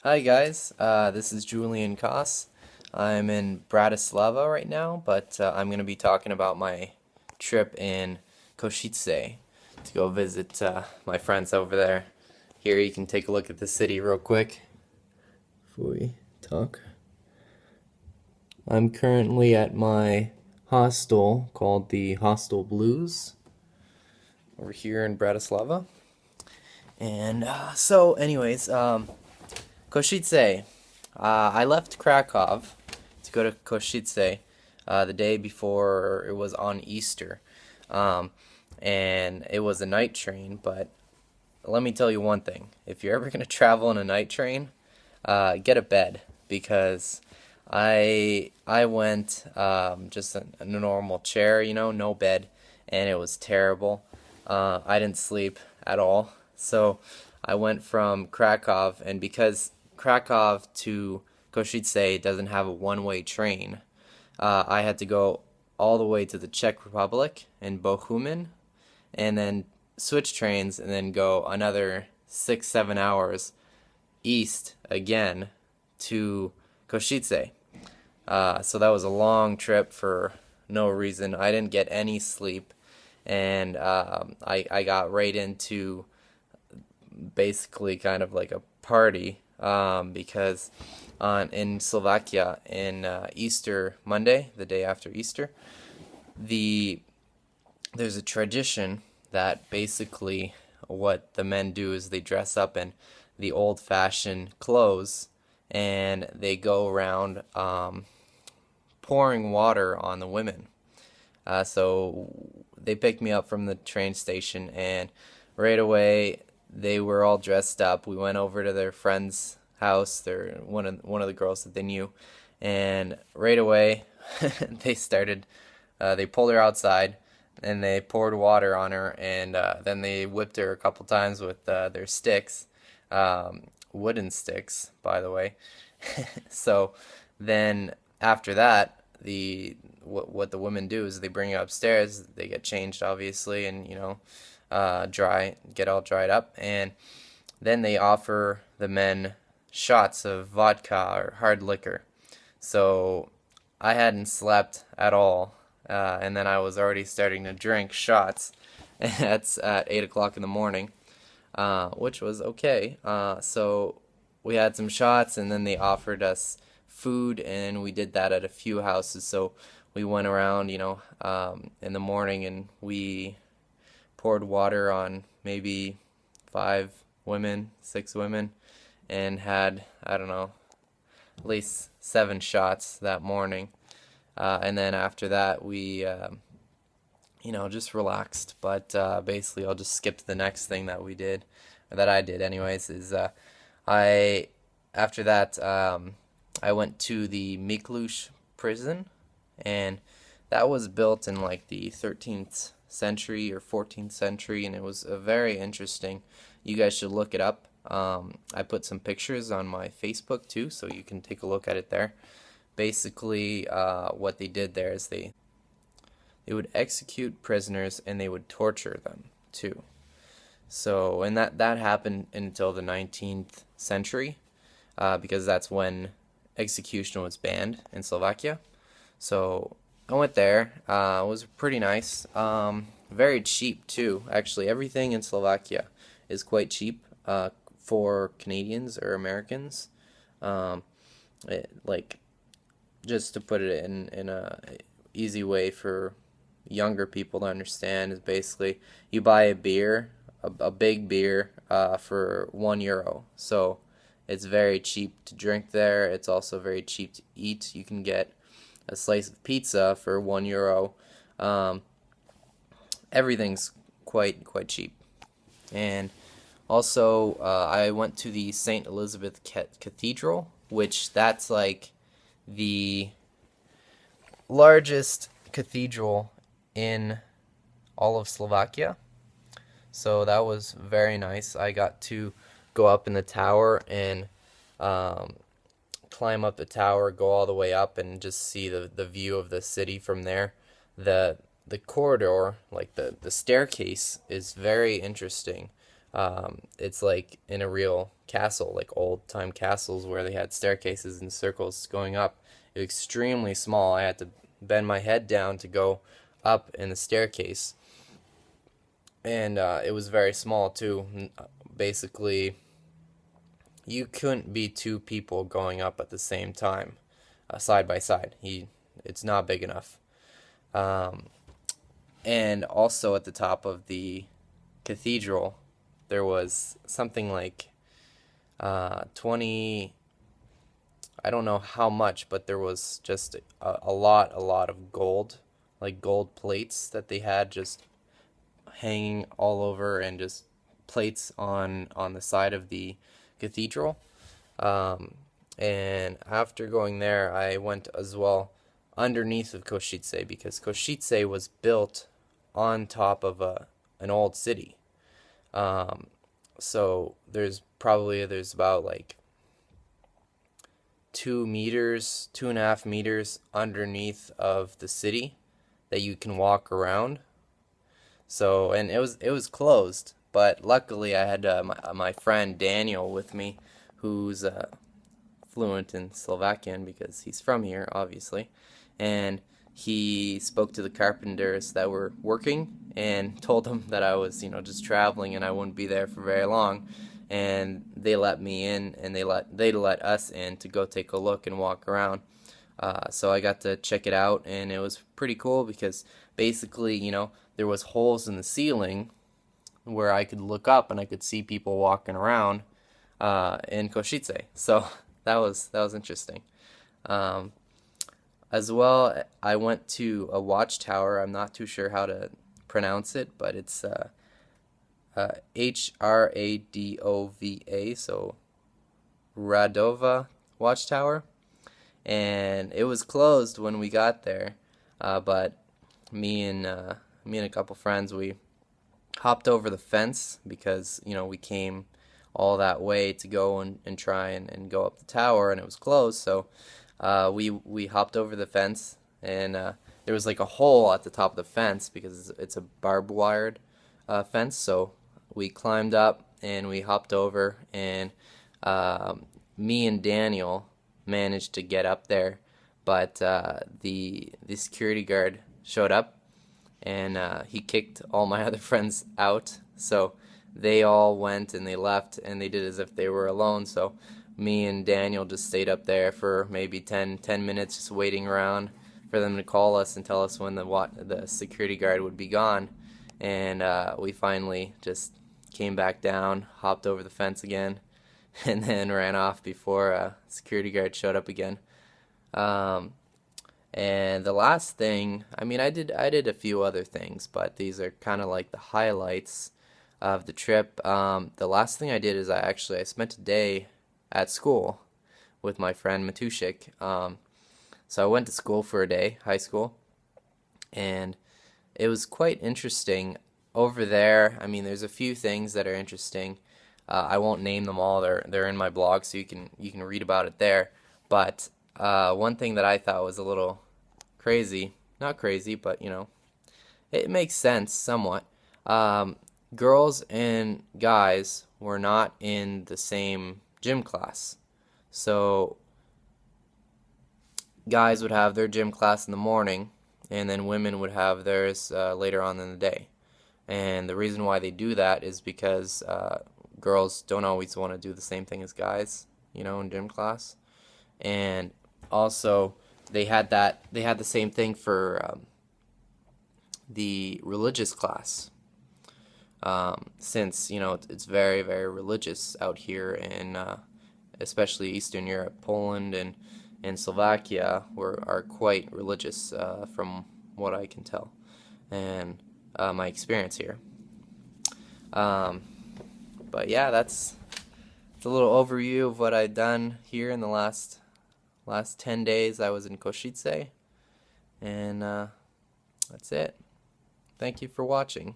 Hi guys, this is Julian Kos. I'm in Bratislava right now, but I'm going to be talking about my trip in Kosice to go visit my friends over there. Here you can take a look at the city real quick before we talk. I'm currently at my hostel called the Hostel Blues over here in Bratislava. And Kosice. I left Krakow to go to Kosice the day before it was on Easter. Um, and it was a night train, but let me tell you one thing. If you're ever going to travel in a night train, get a bed because I went just a normal chair, no bed, and it was terrible. I didn't sleep at all. So I went from Krakow, and because Krakow to Kosice doesn't have a one-way train, I had to go all the way to the Czech Republic in Bochumen, and then switch trains, and then go another 6, 7 hours east again to Kosice. So that was a long trip for no reason. I didn't get any sleep, and I got right into basically kind of like a party because in Slovakia in Easter Monday, the day after Easter, there's a tradition that basically what the men do is they dress up in the old-fashioned clothes and they go around pouring water on the women. So they picked me up from the train station, and right away they were all dressed up. We went over to their friend's house. They're one of the girls that they knew, and right away they started. They pulled her outside, and they poured water on her, and then they whipped her a couple times with their sticks, wooden sticks, by the way. So then after that, what the women do is they bring you upstairs. They get changed, obviously, and get all dried up, and then they offer the men shots of vodka or hard liquor. So I hadn't slept at all, and then I was already starting to drink shots. That's at 8 o'clock in the morning, which was okay. So we had some shots, and then they offered us food, and we did that at a few houses. So we went around, in the morning, and we poured water on maybe 5 women, 6 women, and had, I don't know, at least 7 shots that morning. And then after that, we, just relaxed. But basically, I'll just skip to the next thing that we did, or that I did, anyways. I after that, I went to the Miklush prison, and that was built in like the 13th century or 14th century, and it was very interesting. You guys should look it up. I put some pictures on my Facebook too, so you can take a look at it there. Basically, what they did there is they would execute prisoners and they would torture them too. So, and that happened until the 19th century, because that's when execution was banned in Slovakia. So I went there. It was pretty nice. Very cheap too. Actually, everything in Slovakia is quite cheap for Canadians or Americans. Like, just to put it in a easy way for younger people to understand, is basically you buy a beer, a big beer, for €1. So it's very cheap to drink there. It's also very cheap to eat. You can get a slice of pizza for €1. Everything's quite cheap. And also, I went to the St. Elizabeth Cathedral, which that's like the largest cathedral in all of Slovakia. So that was very nice. I got to go up in the tower and climb up the tower, go all the way up, and just see the view of the city from there. The corridor, like the staircase, is very interesting. It's like in a real castle, like old time castles where they had staircases and circles going up. It was extremely small. I had to bend my head down to go up in the staircase, and it was very small too. Basically, you couldn't be two people going up at the same time, side by side. It's not big enough. Um, and also at the top of the cathedral, there was something like 20. I don't know how much, but there was just a lot of gold, like gold plates that they had just hanging all over, and just plates on the side of the cathedral. Um, and after going there, I went as well underneath of Kosice, because Kosice was built on top of an old city. Um, so there's about like 2 meters, 2.5 meters underneath of the city that you can walk around. So, and it was closed, but luckily I had my friend Daniel with me, who's fluent in Slovakian because he's from here, obviously, and he spoke to the carpenters that were working and told them that I was, just traveling and I wouldn't be there for very long, and they let me in, and they let us in to go take a look and walk around. So I got to check it out, and it was pretty cool because basically, there was holes in the ceiling where I could look up and I could see people walking around in Kosice. So that was interesting. Um, as well, I went to a watchtower. I'm not too sure how to pronounce it, but it's Hradova, so Radova Watchtower, and it was closed when we got there. But me and a couple friends, we hopped over the fence because we came all that way to go and try and go up the tower, and it was closed. So we hopped over the fence, and there was like a hole at the top of the fence because it's a barbed wired fence. So we climbed up and we hopped over, and me and Daniel managed to get up there, but the security guard showed up, and he kicked all my other friends out. So they all went and they left, and they did as if they were alone. So me and Daniel just stayed up there for maybe 10 minutes, just waiting around for them to call us and tell us when the security guard would be gone. And we finally just came back down, hopped over the fence again, and then ran off before security guard showed up again. And the last thing, I did a few other things, but these are kind of like the highlights of the trip. The last thing I did is I spent a day at school with my friend Matushik. So I went to school for a day, high school, and it was quite interesting over there. There's a few things that are interesting. I won't name them all. They're in my blog, so you can read about it there. But one thing that I thought was a little crazy, not crazy, but it makes sense somewhat. Girls and guys were not in the same gym class. So guys would have their gym class in the morning, and then women would have theirs later on in the day. And the reason why they do that is because girls don't always want to do the same thing as guys, in gym class. And also, they had the same thing for the religious class. Since it's very, very religious out here in especially Eastern Europe. Poland and Slovakia are quite religious, from what I can tell, and my experience here. But yeah, it's a little overview of what I've done here in the last 10 days. I was in Kosice, and that's it. Thank you for watching.